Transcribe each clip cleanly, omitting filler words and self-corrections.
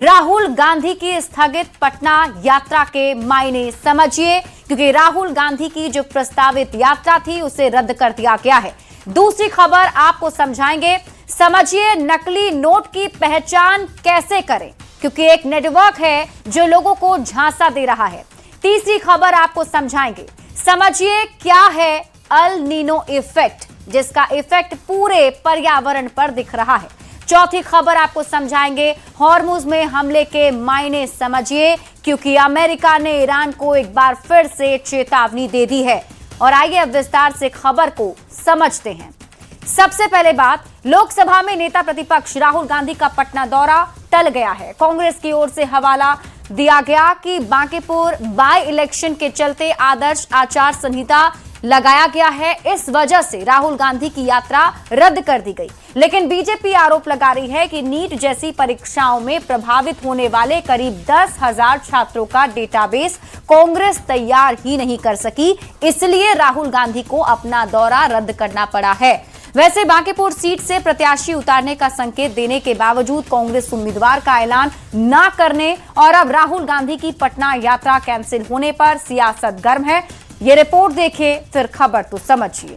राहुल गांधी की स्थगित पटना यात्रा के मायने समझिए, क्योंकि राहुल गांधी की जो प्रस्तावित यात्रा थी उसे रद्द कर दिया गया है। दूसरी खबर आपको समझाएंगे, समझिए नकली नोट की पहचान कैसे करें, क्योंकि एक नेटवर्क है जो लोगों को झांसा दे रहा है। तीसरी खबर आपको समझाएंगे, समझिए क्या है अल नीनो इफेक्ट, जिसका इफेक्ट पूरे पर्यावरण पर दिख रहा है। चौथी खबर आपको समझाएंगे, हॉर्मुज में हमले के मायने समझिए, क्योंकि अमेरिका ने ईरान को एक बार फिर से चेतावनी दे दी है। और आइए अब विस्तार से खबर को समझते हैं। सबसे पहले बात, लोकसभा में नेता प्रतिपक्ष राहुल गांधी का पटना दौरा टल गया है। कांग्रेस की ओर से हवाला दिया गया कि बांकीपुर बाय इलेक्शन के चलते आदर्श आचार संहिता लगाया गया है, इस वजह से राहुल गांधी की यात्रा रद्द कर दी गई। लेकिन बीजेपी आरोप लगा रही है कि नीट जैसी परीक्षाओं में प्रभावित होने वाले करीब 10,000 छात्रों का डेटाबेस कांग्रेस तैयार ही नहीं कर सकी, इसलिए राहुल गांधी को अपना दौरा रद्द करना पड़ा है। वैसे बांकीपुर सीट से प्रत्याशी उतारने का संकेत देने के बावजूद कांग्रेस उम्मीदवार का ऐलान न करने और अब राहुल गांधी की पटना यात्रा कैंसिल होने पर सियासत गर्म है। ये रिपोर्ट देखिए, फिर खबर तो समझिए।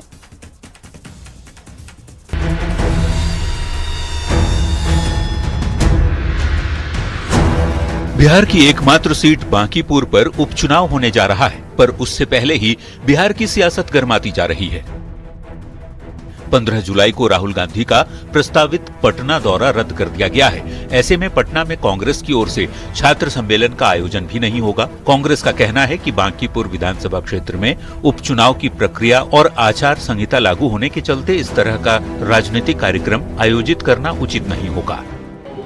बिहार की एकमात्र सीट बांकीपुर पर उपचुनाव होने जा रहा है, पर उससे पहले ही बिहार की सियासत गर्माती जा रही है। 15 जुलाई को राहुल गांधी का प्रस्तावित पटना दौरा रद्द कर दिया गया है। ऐसे में पटना में कांग्रेस की ओर से छात्र सम्मेलन का आयोजन भी नहीं होगा। कांग्रेस का कहना है कि बांकीपुर विधानसभा क्षेत्र में उपचुनाव की प्रक्रिया और आचार संहिता लागू होने के चलते इस तरह का राजनीतिक कार्यक्रम आयोजित करना उचित नहीं होगा।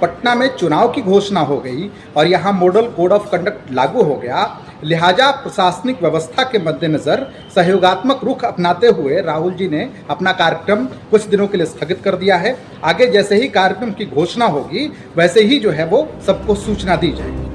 पटना में चुनाव की घोषणा हो गई और यहाँ मॉडल कोड ऑफ कंडक्ट लागू हो गया, लिहाजा प्रशासनिक व्यवस्था के मद्देनजर सहयोगात्मक रुख अपनाते हुए राहुल जी ने अपना कार्यक्रम कुछ दिनों के लिए स्थगित कर दिया है। आगे जैसे ही कार्यक्रम की घोषणा होगी वैसे ही जो है वो सबको सूचना दी जाएगी।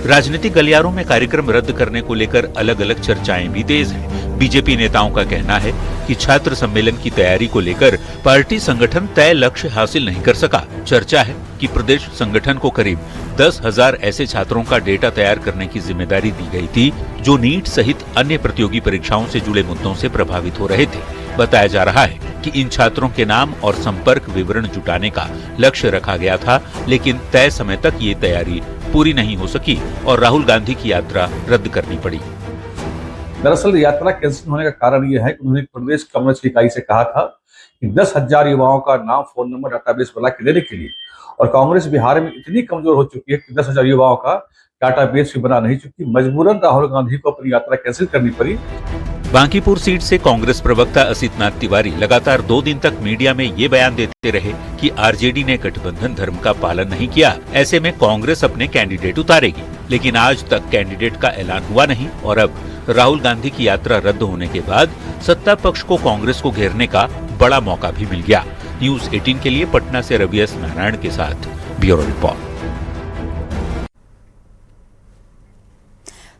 राजनीतिक गलियारों में कार्यक्रम रद्द करने को लेकर अलग अलग चर्चाएं भी तेज हैं। बीजेपी नेताओं का कहना है कि छात्र सम्मेलन की तैयारी को लेकर पार्टी संगठन तय लक्ष्य हासिल नहीं कर सका। चर्चा है कि प्रदेश संगठन को करीब 10,000 ऐसे छात्रों का डेटा तैयार करने की जिम्मेदारी दी गई थी जो नीट सहित अन्य प्रतियोगी परीक्षाओं से जुड़े मुद्दों से प्रभावित हो रहे थे। बताया जा रहा है कि इन छात्रों के नाम और संपर्क विवरण जुटाने का लक्ष्य रखा गया था, लेकिन तय समय तक ये तैयारी पूरी नहीं हो सकी और राहुल गांधी की यात्रा रद्द करनी पड़ी। दरअसल यात्रा कैंसिल होने का कारण यह है कि उन्होंने प्रदेश कम्युनिस्ट इकाई से कहा था कि 10,000 युवाओं का नाम, फोन नंबर, डाटाबेस बना के देने के लिए, और कांग्रेस बिहार में इतनी कमजोर हो चुकी है कि 10,000 युवाओं का डाटाबेस भी बना नहीं चुकी। मजबूरन राहुल गांधी को अपनी यात्रा कैंसिल करनी पड़ी। बांकीपुर सीट से कांग्रेस प्रवक्ता असितनाथ तिवारी लगातार 2 दिन तक मीडिया में ये बयान देते रहे कि आरजेडी ने गठबंधन धर्म का पालन नहीं किया, ऐसे में कांग्रेस अपने कैंडिडेट उतारेगी। लेकिन आज तक कैंडिडेट का ऐलान हुआ नहीं और अब राहुल गांधी की यात्रा रद्द होने के बाद सत्ता पक्ष को कांग्रेस को घेरने का बड़ा मौका भी मिल गया। न्यूज 18 के लिए पटना से रवि एस नारायण के साथ ब्यूरो रिपोर्ट।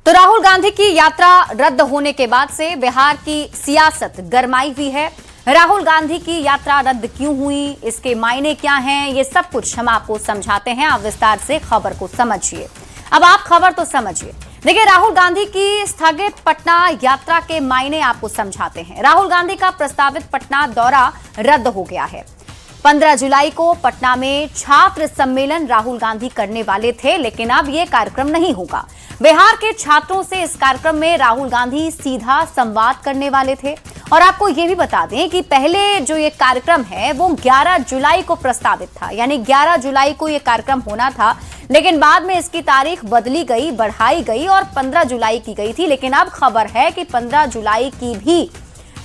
तो राहुल गांधी की यात्रा रद्द होने के बाद से बिहार की सियासत गरमाई हुई है। राहुल गांधी की यात्रा रद्द क्यों हुई, इसके मायने क्या हैं, ये सब कुछ हम आपको समझाते हैं। आप विस्तार से खबर को समझिए। अब आप खबर तो समझिए। देखिए, राहुल गांधी की स्थगित पटना यात्रा के मायने आपको समझाते हैं। राहुल गांधी का प्रस्तावित पटना दौरा रद्द हो गया है। 15 जुलाई को पटना में छात्र सम्मेलन राहुल गांधी करने वाले थे, लेकिन अब यह कार्यक्रम नहीं होगा। बिहार के छात्रों से इस कार्यक्रम में राहुल गांधी सीधा संवाद करने वाले थे। और आपको यह भी बता दें कि पहले जो ये कार्यक्रम है वो 11 जुलाई को प्रस्तावित था, यानी 11 जुलाई को ये कार्यक्रम होना था, लेकिन बाद में इसकी तारीख बदली गई, बढ़ाई गई और 15 जुलाई की गई थी। लेकिन अब खबर है कि 15 जुलाई की भी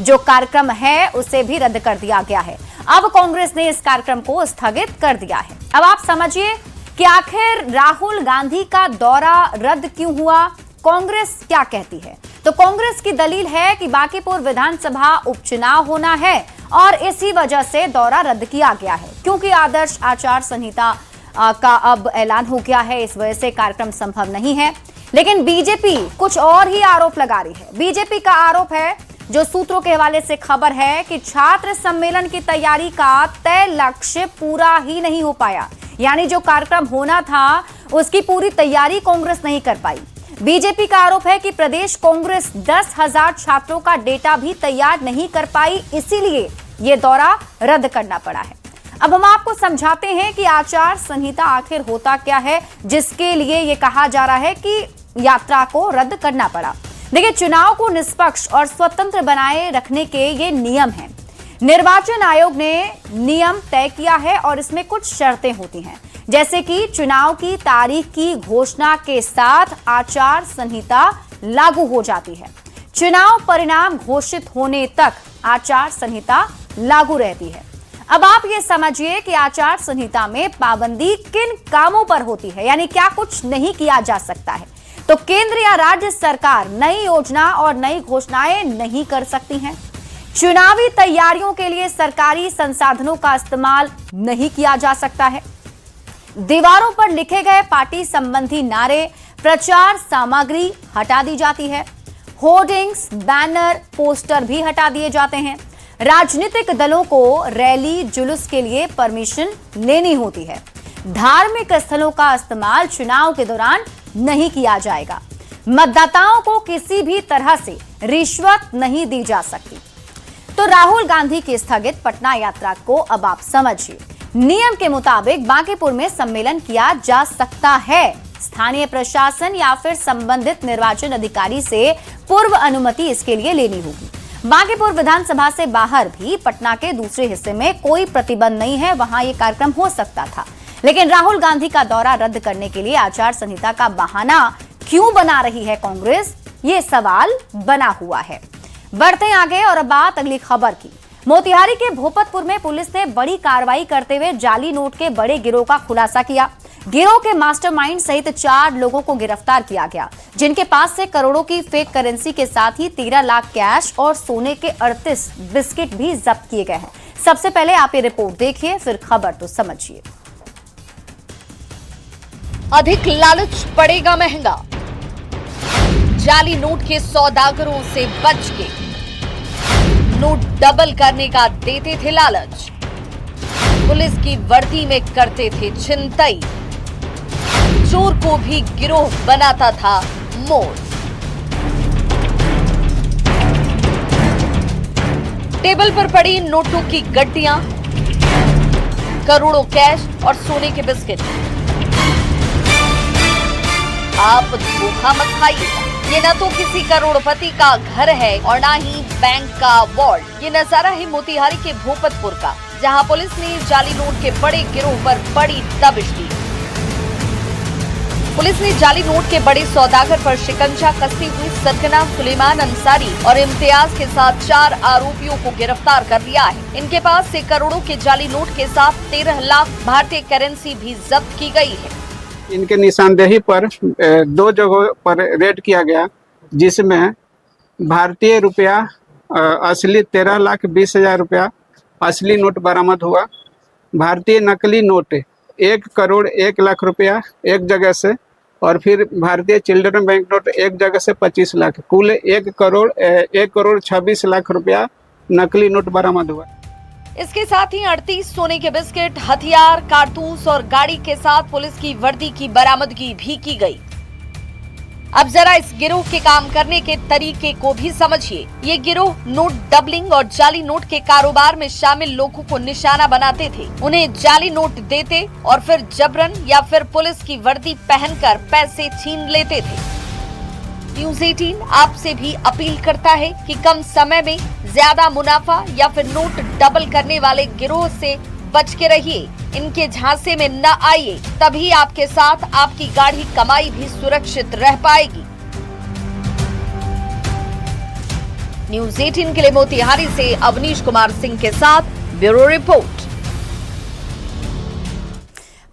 जो कार्यक्रम है उसे भी रद्द कर दिया गया है। अब कांग्रेस ने इस कार्यक्रम को स्थगित कर दिया है। अब आप समझिए कि आखिर राहुल गांधी का दौरा रद्द क्यों हुआ, कांग्रेस क्या कहती है। तो कांग्रेस की दलील है कि बांकीपुर विधानसभा उपचुनाव होना है और इसी वजह से दौरा रद्द किया गया है, क्योंकि आदर्श आचार संहिता का अब ऐलान हो गया है, इस वजह से कार्यक्रम संभव नहीं है। लेकिन बीजेपी कुछ और ही आरोप लगा रही है। बीजेपी का आरोप है, जो सूत्रों के हवाले से खबर है, कि छात्र सम्मेलन की तैयारी का तय लक्ष्य पूरा ही नहीं हो पाया, यानी जो कार्यक्रम होना था उसकी पूरी तैयारी कांग्रेस नहीं कर पाई। बीजेपी का आरोप है कि प्रदेश कांग्रेस 10,000 छात्रों का डेटा भी तैयार नहीं कर पाई, इसीलिए ये दौरा रद्द करना पड़ा है। अब हम आपको समझाते हैं कि आचार संहिता आखिर होता क्या है, जिसके लिए ये कहा जा रहा है कि यात्रा को रद्द करना पड़ा। देखिए, चुनाव को निष्पक्ष और स्वतंत्र बनाए रखने के ये नियम हैं। निर्वाचन आयोग ने नियम तय किया है और इसमें कुछ शर्तें होती हैं, जैसे कि चुनाव की तारीख की घोषणा के साथ आचार संहिता लागू हो जाती है। चुनाव परिणाम घोषित होने तक आचार संहिता लागू रहती है। अब आप ये समझिए कि आचार संहिता में पाबंदी किन कामों पर होती है, यानी क्या कुछ नहीं किया जा सकता है। तो केंद्र या राज्य सरकार नई योजना और नई घोषणाएं नहीं कर सकती हैं। चुनावी तैयारियों के लिए सरकारी संसाधनों का इस्तेमाल नहीं किया जा सकता है। दीवारों पर लिखे गए पार्टी संबंधी नारे, प्रचार सामग्री हटा दी जाती है। होर्डिंग्स, बैनर, पोस्टर भी हटा दिए जाते हैं। राजनीतिक दलों को रैली जुलूस के लिए परमिशन लेनी होती है। धार्मिक स्थलों का इस्तेमाल चुनाव के दौरान नहीं किया जाएगा। मतदाताओं को किसी भी तरह से रिश्वत नहीं दी जा सकती। तो राहुल गांधी की स्थगित पटना यात्रा को अब आप समझिए। नियम के मुताबिक बांकीपुर में सम्मेलन किया जा सकता है। स्थानीय प्रशासन या फिर संबंधित निर्वाचन अधिकारी से पूर्व अनुमति इसके लिए लेनी होगी। बांकीपुर विधानसभा से बाहर भी पटना के दूसरे हिस्से में कोई प्रतिबंध नहीं है, वहां ये कार्यक्रम हो सकता था। लेकिन राहुल गांधी का दौरा रद्द करने के लिए आचार संहिता का बहाना क्यों बना रही है कांग्रेस, ये सवाल बना हुआ है। बढ़ते आगे और अब बात अगली खबर की। मोतिहारी के भोपतपुर में पुलिस ने बड़ी कार्रवाई करते हुए जाली नोट के बड़े गिरोह का खुलासा किया। गिरोह के मास्टरमाइंड सहित 4 लोगों को गिरफ्तार किया गया, जिनके पास से करोड़ों की फेक करेंसी के साथ ही 13 लाख कैश और सोने के 38 बिस्किट भी जब्त किए गए हैं। सबसे पहले आप ये रिपोर्ट देखिए, फिर खबर तो समझिए। अधिक लालच पड़ेगा महंगा, जाली नोट के सौदागरों से बच के नोट डबल करने का देते थे लालच। पुलिस की वर्दी में करते थे छिनतई, चोर को भी गिरोह बनाता था मोर। टेबल पर पड़ी नोटों की गड्डियां, करोड़ों कैश और सोने के बिस्किट। आप धोखा मत खाइएगा, ये न तो किसी करोड़पति का घर है और ना ही बैंक का वॉल्ट। ये नजारा है मोतिहारी के भोपतपुर का, जहां पुलिस ने जाली नोट के बड़े गिरोह पर बड़ी दबिश दी। पुलिस ने जाली नोट के बड़े सौदागर पर शिकंजा कसती हुई सरगना सुलेमान अंसारी और इम्तियाज के साथ 4 आरोपियों को गिरफ्तार कर लिया है। इनके पास से करोड़ों के जाली नोट के साथ 13 लाख भारतीय करेंसी भी जब्त की गई है। इनके निशानदेही पर 2 जगहों पर रेड किया गया, जिसमें भारतीय रुपया असली 13,20,000 रुपया असली नोट बरामद हुआ। भारतीय नकली नोट 1 करोड़ 1 लाख रुपया एक जगह से, और फिर भारतीय चिल्ड्रन बैंक नोट एक जगह से 25 लाख, कुल 1 करोड़ 26 लाख रुपया नकली नोट बरामद हुआ। इसके साथ ही 38 सोने के बिस्किट, हथियार, कारतूस और गाड़ी के साथ पुलिस की वर्दी की बरामदगी भी की गई। अब जरा इस गिरोह के काम करने के तरीके को भी समझिए। ये गिरोह नोट डबलिंग और जाली नोट के कारोबार में शामिल लोगों को निशाना बनाते थे। उन्हें जाली नोट देते और फिर जबरन या फिर पुलिस की वर्दी पहनकर पैसे छीन लेते थे। न्यूज़ 18 आपसे भी अपील करता है कि कम समय में ज्यादा मुनाफा या फिर नोट डबल करने वाले गिरोह से बच के रहिए। इनके झांसे में न आइए, तभी आपके साथ आपकी गाढ़ी कमाई भी सुरक्षित रह पाएगी। न्यूज़ 18 के लिए मोतिहारी से अवनीश कुमार सिंह के साथ ब्यूरो रिपोर्ट।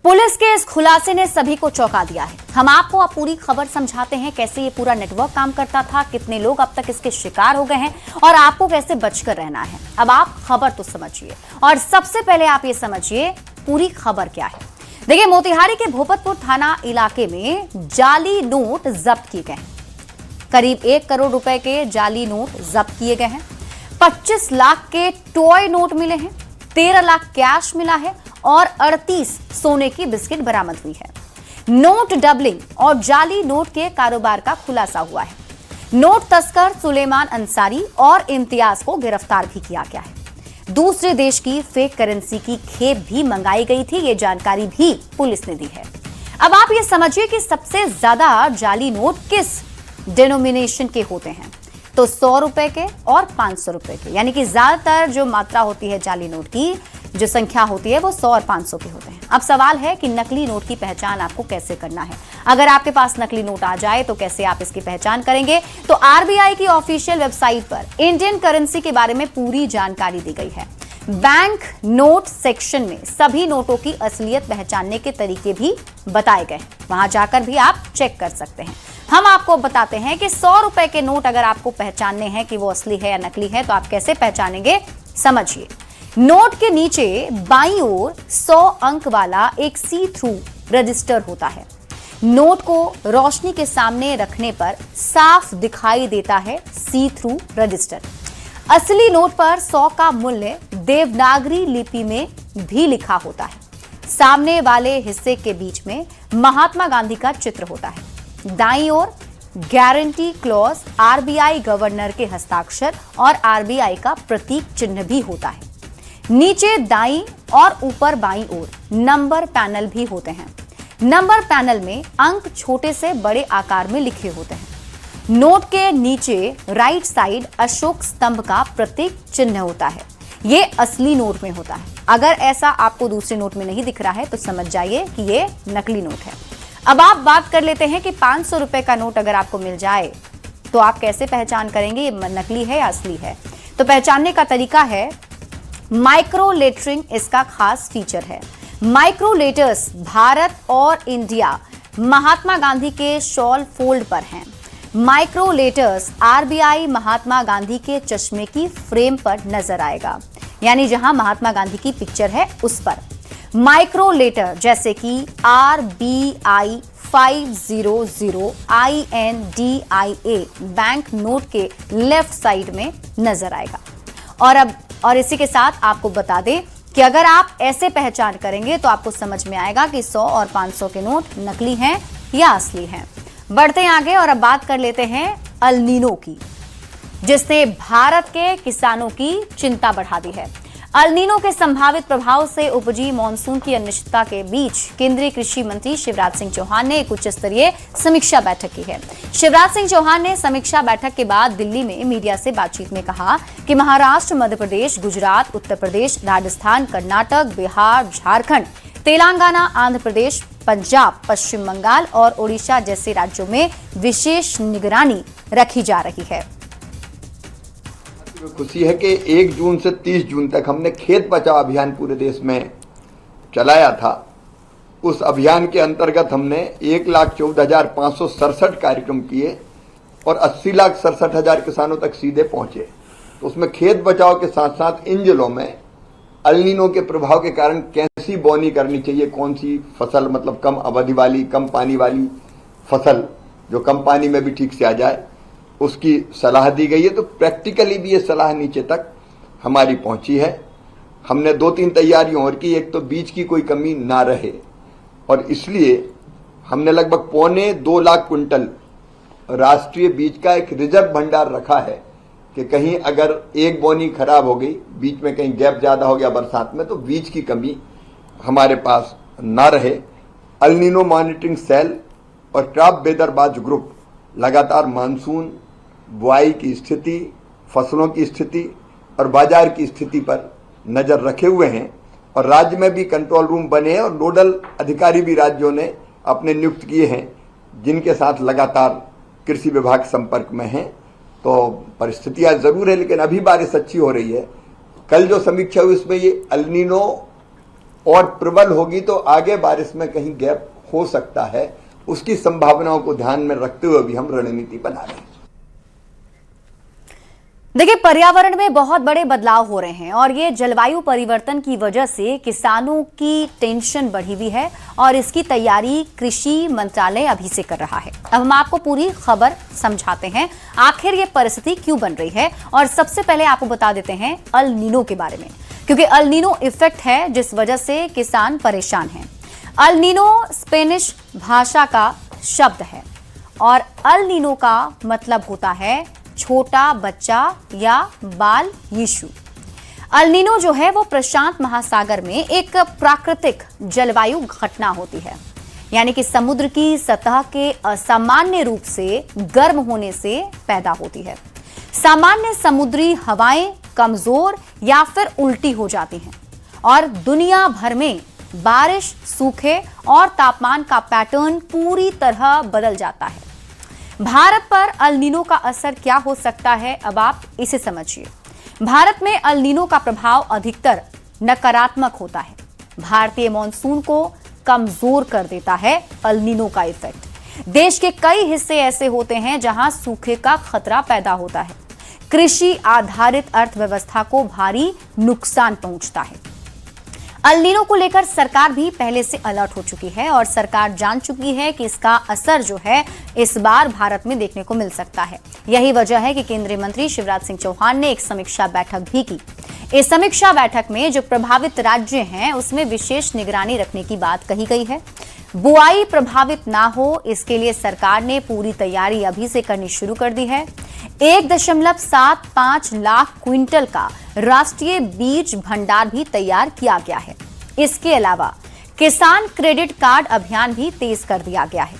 पुलिस के इस खुलासे ने सभी को चौंका दिया है। हम आपको अब पूरी खबर समझाते हैं, कैसे ये पूरा नेटवर्क काम करता था, कितने लोग अब तक इसके शिकार हो गए हैं और आपको कैसे बचकर रहना है। अब आप खबर तो समझिए और सबसे पहले आप ये समझिए पूरी खबर क्या है। देखिए, मोतिहारी के भोपतपुर थाना इलाके में जाली नोट जब्त किए गए हैं। करीब 1 करोड़ रुपए के जाली नोट जब्त किए गए हैं। 25 लाख के टॉय नोट मिले हैं, 13 लाख कैश मिला है और 38 सोने की बिस्किट बरामद हुई है। नोट डबलिंग और जाली नोट के कारोबार का खुलासा हुआ है। नोट तस्कर सुलेमान अंसारी और इम्तियाज को गिरफ्तार भी किया गया है। दूसरे देश की फेक करेंसी की खेप भी मंगाई गई थी, ये जानकारी भी पुलिस ने दी है। अब आप ये समझिए कि सबसे ज्यादा जाली नोट किस डिनोमिनेशन के होते हैं, तो 100 रुपए के और 500 रुपए के, यानी कि ज्यादातर जो मात्रा होती है जाली नोट की, जो संख्या होती है वो 100 और 500 के होते हैं। अब सवाल है कि नकली नोट की पहचान आपको कैसे करना है। अगर आपके पास नकली नोट आ जाए तो कैसे आप इसकी पहचान करेंगे? तो आरबीआई की ऑफिशियल वेबसाइट पर इंडियन करेंसी के बारे में पूरी जानकारी दी गई है। बैंक नोट सेक्शन में सभी नोटों की असलियत पहचानने के तरीके भी बताए गए, वहां जाकर भी आप चेक कर सकते हैं। हम आपको बताते हैं कि 100 रुपए के नोट अगर आपको पहचानने हैं कि वो असली है या नकली है, तो आप कैसे पहचानेंगे, समझिए। नोट के नीचे बाईं ओर 100 अंक वाला एक सी थ्रू रजिस्टर होता है। नोट को रोशनी के सामने रखने पर साफ दिखाई देता है सी थ्रू रजिस्टर। असली नोट पर 100 का मूल्य देवनागरी लिपि में भी लिखा होता है। सामने वाले हिस्से के बीच में महात्मा गांधी का चित्र होता है। दाईं ओर गारंटी क्लॉज, आरबीआई गवर्नर के हस्ताक्षर और आरबीआई का प्रतीक चिन्ह भी होता है। नीचे दाईं और ऊपर बाईं ओर नंबर पैनल भी होते हैं। नंबर पैनल में अंक छोटे से बड़े आकार में लिखे होते हैं। नोट के नीचे राइट साइड अशोक स्तंभ का प्रतीक चिन्ह होता है। ये असली नोट में होता है। अगर ऐसा आपको दूसरे नोट में नहीं दिख रहा है तो समझ जाइए कि ये नकली नोट है। अब आप बात कर लेते हैं कि 500 रुपए का नोट अगर आपको मिल जाए तो आप कैसे पहचान करेंगे ये नकली है या असली है? तो पहचानने का तरीका है माइक्रो लेटरिंग, इसका खास फीचर है। माइक्रो लेटर्स भारत और इंडिया महात्मा गांधी के शॉल फोल्ड पर हैं। Micro letters RBI Mahatma Gandhi के चश्मे की फ्रेम पर नजर आएगा, यानी जहां महात्मा गांधी की पिक्चर है उस पर। माइक्रो लेटर जैसे कि RBI 500 INDIA बैंक नोट के लेफ्ट साइड में नजर आएगा। और इसी के साथ आपको बता दें कि अगर आप ऐसे पहचान करेंगे तो आपको समझ में आएगा कि 100 और 500 के नोट नकली हैं या असली हैं। बढ़ते हैं आगे और अब बात कर लेते हैं अल नीनो की, जिसने भारत के किसानों की चिंता बढ़ा दी है। अल नीनो के संभावित प्रभाव से उपजी मॉनसून की अनिश्चितता के बीच केंद्रीय कृषि मंत्री शिवराज सिंह चौहान ने एक उच्च स्तरीय समीक्षा बैठक की है। शिवराज सिंह चौहान ने समीक्षा बैठक के बाद दिल्ली में मीडिया से बातचीत में कहा कि महाराष्ट्र, मध्य प्रदेश, गुजरात, उत्तर प्रदेश, राजस्थान, कर्नाटक, बिहार, झारखंड, तेलंगाना, आंध्र प्रदेश, पंजाब, पश्चिम बंगाल और ओडिशा जैसे राज्यों में विशेष निगरानी रखी जा रही है। खुशी है कि 1 जून से 30 जून तक हमने खेत बचाओ अभियान पूरे देश में चलाया था। उस अभियान के अंतर्गत हमने 1,14,567 कार्यक्रम किए और 80,67,000 किसानों तक सीधे पहुंचे। तो उसमें खेत बचाओ के साथ साथ इन जिलों में अल नीनो के प्रभाव के कारण कैसी बोनी करनी चाहिए, कौन सी फसल मतलब कम अवधि वाली, कम पानी वाली फसल जो कम पानी में भी ठीक से आ जाए, उसकी सलाह दी गई है। तो प्रैक्टिकली भी ये सलाह नीचे तक हमारी पहुंची है। हमने 2-3 तैयारियां और की। एक तो बीज की कोई कमी ना रहे और इसलिए हमने लगभग 1.25 लाख कुंटल राष्ट्रीय बीज का एक रिजर्व भंडार रखा है कि कहीं अगर एक बोनी खराब हो गई, बीच में कहीं गैप ज्यादा हो गया बरसात में, तो बीज की कमी हमारे पास ना रहे। अल नीनो मॉनिटरिंग सेल और क्रॉप वेदर वाच ग्रुप लगातार मानसून, बुआई की स्थिति, फसलों की स्थिति और बाजार की स्थिति पर नजर रखे हुए हैं और राज्य में भी कंट्रोल रूम बने हैं और नोडल अधिकारी भी राज्यों ने अपने नियुक्त किए हैं, जिनके साथ लगातार कृषि विभाग संपर्क में है। तो परिस्थितियां जरूर है, लेकिन अभी बारिश अच्छी हो रही है। कल जो समीक्षा हुई उसमें ये अल नीनो और प्रबल होगी तो आगे बारिश में कहीं गैप हो सकता है, उसकी संभावनाओं को ध्यान में रखते हुए भी हम रणनीति बना रहे हैं। देखिए, पर्यावरण में बहुत बड़े बदलाव हो रहे हैं और ये जलवायु परिवर्तन की वजह से किसानों की टेंशन बढ़ी हुई है और इसकी तैयारी कृषि मंत्रालय अभी से कर रहा है। अब हम आपको पूरी खबर समझाते हैं आखिर ये परिस्थिति क्यों बन रही है और सबसे पहले आपको बता देते हैं अल नीनो के बारे में। क्योंकि अल नीनो इफेक्ट है, जिस वजह से किसान परेशान हैं। अल नीनो स्पेनिश भाषा का शब्द है और अल नीनो का मतलब होता है छोटा बच्चा या बाल यीशु। अल नीनो जो है वो प्रशांत महासागर में एक प्राकृतिक जलवायु घटना होती है, यानी कि समुद्र की सतह के असामान्य रूप से गर्म होने से पैदा होती है। सामान्य समुद्री हवाएं कमजोर या फिर उल्टी हो जाती हैं और दुनिया भर में बारिश, सूखे और तापमान का पैटर्न पूरी तरह बदल जाता है। भारत पर अल नीनो का असर क्या हो सकता है, अब आप इसे समझिए। भारत में अल नीनो का प्रभाव अधिकतर नकारात्मक होता है। भारतीय मॉनसून को कमजोर कर देता है अल नीनो का इफेक्ट। देश के कई हिस्से ऐसे होते हैं जहां सूखे का खतरा पैदा होता है। कृषि आधारित अर्थव्यवस्था को भारी नुकसान पहुंचता है। अल नीनो को लेकर सरकार भी पहले से अलर्ट हो चुकी है और सरकार जान चुकी है कि इसका असर जो है इस बार भारत में देखने को मिल सकता है। यही वजह है कि केंद्रीय मंत्री शिवराज सिंह चौहान ने एक समीक्षा बैठक भी की। इस समीक्षा बैठक में जो प्रभावित राज्य हैं उसमें विशेष निगरानी रखने की बात कही गई है। बुआई प्रभावित ना हो, इसके लिए सरकार ने पूरी तैयारी अभी से करनी शुरू कर दी है। 1.75 लाख क्विंटल का राष्ट्रीय बीज भंडार भी तैयार किया गया है। इसके अलावा किसान क्रेडिट कार्ड अभियान भी तेज कर दिया गया है।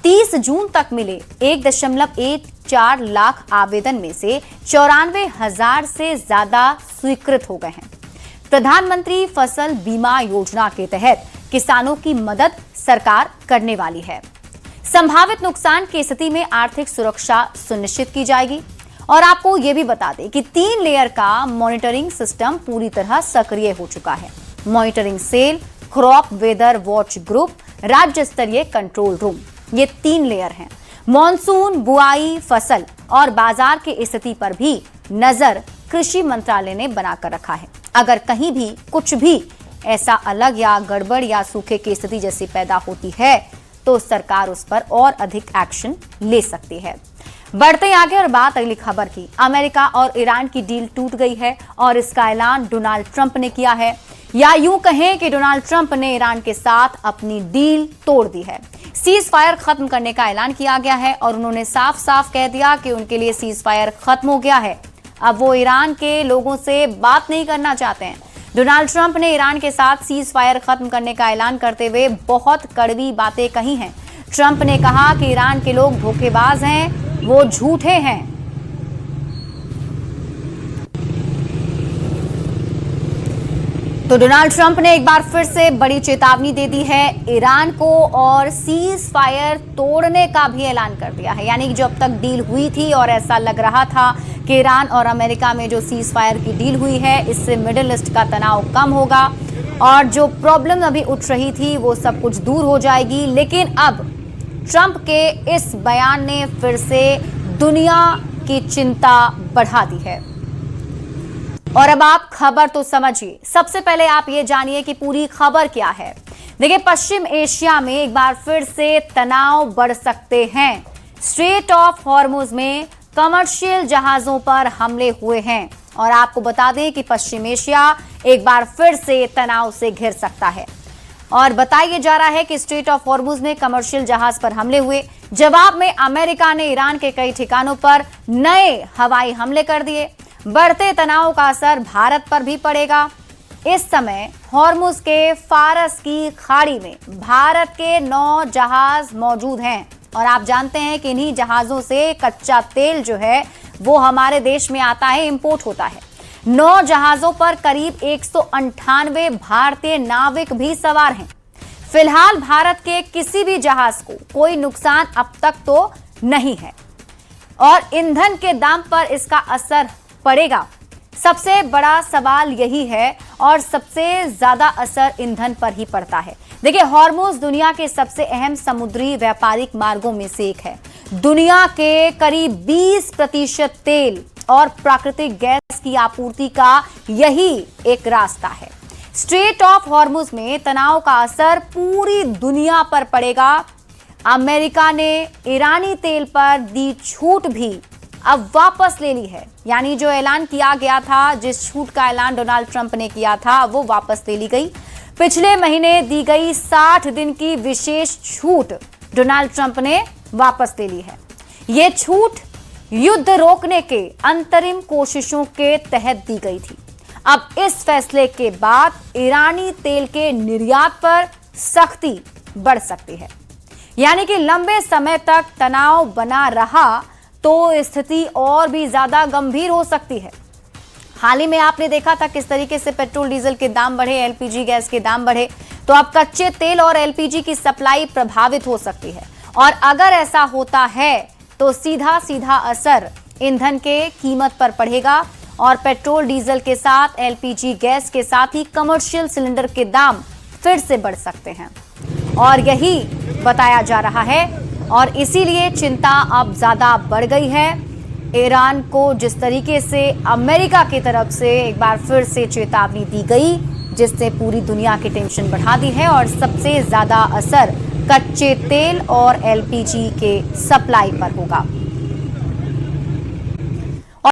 30 जून तक मिले 1.14 लाख आवेदन में से 94,000 से ज्यादा स्वीकृत हो गए हैं। प्रधानमंत्री फसल बीमा योजना के तहत किसानों की मदद सरकार करने वाली है। संभावित नुकसान की स्थिति में आर्थिक सुरक्षा सुनिश्चित की जाएगी। और आपको यह भी बता दें कि 3 लेयर का मॉनिटरिंग सिस्टम पूरी तरह सक्रिय हो चुका है। Monitoring cell, crop weather watch group, राज्य स्तरीय कंट्रोल रूम, ये 3 लेयर हैं। मॉनसून, बुआई, फसल और बाजार की स्थिति पर भी नजर कृषि मंत्रालय ने बनाकर रखा है। अगर कहीं भी कुछ भी ऐसा अलग या गड़बड़ या सूखे की स्थिति जैसी पैदा होती है तो सरकार उस पर और अधिक एक्शन ले सकती है। बढ़ते हैं आगे और बात अगली खबर की। अमेरिका और ईरान की डील टूट गई है और इसका ऐलान डोनाल्ड ट्रंप ने किया है, या यूं कहें कि डोनाल्ड ट्रंप ने ईरान के साथ अपनी डील तोड़ दी है। सीज फायर खत्म करने का ऐलान किया गया है और उन्होंने साफ साफ कह दिया कि उनके लिए सीज फायर खत्म हो गया है। अब वो ईरान के लोगों से बात नहीं करना चाहते हैं। डोनाल्ड ट्रंप ने ईरान के साथ सीज फायर खत्म करने का ऐलान करते हुए बहुत कड़वी बातें कही हैं। ट्रंप ने कहा कि ईरान के लोग धोखेबाज हैं, वो झूठे हैं। तो डोनाल्ड ट्रंप ने एक बार फिर से बड़ी चेतावनी दे दी है ईरान को और सीज फायर तोड़ने का भी ऐलान कर दिया है। यानी कि जो अब तक डील हुई थी और ऐसा लग रहा था कि ईरान और अमेरिका में जो सीज फायर की डील हुई है इससे मिडिल ईस्ट का तनाव कम होगा और जो प्रॉब्लम अभी उठ रही थी वो सब कुछ दूर हो जाएगी। लेकिन अब ट्रंप के इस बयान ने फिर से दुनिया की चिंता बढ़ा दी है। और अब आप खबर तो समझिए। सबसे पहले आप ये जानिए कि पूरी खबर क्या है। देखिए, पश्चिम एशिया में एक बार फिर से तनाव बढ़ सकते हैं। स्ट्रेट ऑफ हॉर्मुज में कमर्शियल जहाजों पर हमले हुए हैं और आपको बता दें कि पश्चिम एशिया एक बार फिर से तनाव से घिर सकता है। और बताया जा रहा है कि स्ट्रेट ऑफ हॉर्मुज में कमर्शियल जहाज पर हमले हुए। जवाब में अमेरिका ने ईरान के कई ठिकानों पर नए हवाई हमले कर दिए। बढ़ते तनाव का असर भारत पर भी पड़ेगा। इस समय हॉर्मुज के फारस की खाड़ी में भारत के 9 जहाज मौजूद हैं और आप जानते हैं कि इन्हीं जहाजों से कच्चा तेल जो है वो हमारे देश में आता है, इंपोर्ट होता है। 9 जहाजों पर करीब 198 भारतीय नाविक भी सवार हैं। फिलहाल भारत के किसी भी जहाज को कोई नुकसान अब तक तो नहीं है और ईंधन के दाम पर इसका असर पड़ेगा। सबसे बड़ा सवाल यही है और सबसे ज्यादा असर ईंधन पर ही पड़ता है। देखिए, हॉर्मुज दुनिया के सबसे अहम समुद्री व्यापारिक मार्गों में से एक है। दुनिया के करीब 20% तेल और प्राकृतिक गैस की आपूर्ति का यही एक रास्ता है। स्ट्रेट ऑफ हॉर्मुज में तनाव का असर पूरी दुनिया पर पड़ेगा। अमेरिका ने ईरानी तेल पर दी छूट भी अब वापस ले ली है। यानी जो ऐलान किया गया था, जिस छूट का ऐलान डोनाल्ड ट्रंप ने किया था, वो वापस ले ली गई। पिछले महीने दी गई 60 दिन की विशेष छूट डोनाल्ड ट्रंप ने वापस ले ली है। ये छूट युद्ध रोकने के अंतरिम कोशिशों के तहत दी गई थी। अब इस फैसले के बाद ईरानी तेल के निर्यात पर सख्ती बढ़ सकती है। यानी कि लंबे समय तक तनाव बना रहा तो स्थिति और भी ज्यादा गंभीर हो सकती है। हाल ही में आपने देखा था किस तरीके से पेट्रोल डीजल के दाम बढ़े, एलपीजी गैस के दाम बढ़े, तो अब कच्चे तेल और एलपीजी की सप्लाई प्रभावित हो सकती है। और अगर ऐसा होता है तो सीधा सीधा असर ईंधन के कीमत पर पड़ेगा और पेट्रोल डीजल के साथ एलपीजी गैस के साथ ही कमर्शियल सिलेंडर के दाम फिर से बढ़ सकते हैं, और यही बताया जा रहा है। और इसीलिए चिंता अब ज्यादा बढ़ गई है। ईरान को जिस तरीके से अमेरिका की तरफ से एक बार फिर से चेतावनी दी गई, जिससे पूरी दुनिया की टेंशन बढ़ा दी है, और सबसे ज्यादा असर कच्चे तेल और एलपीजी के सप्लाई पर होगा।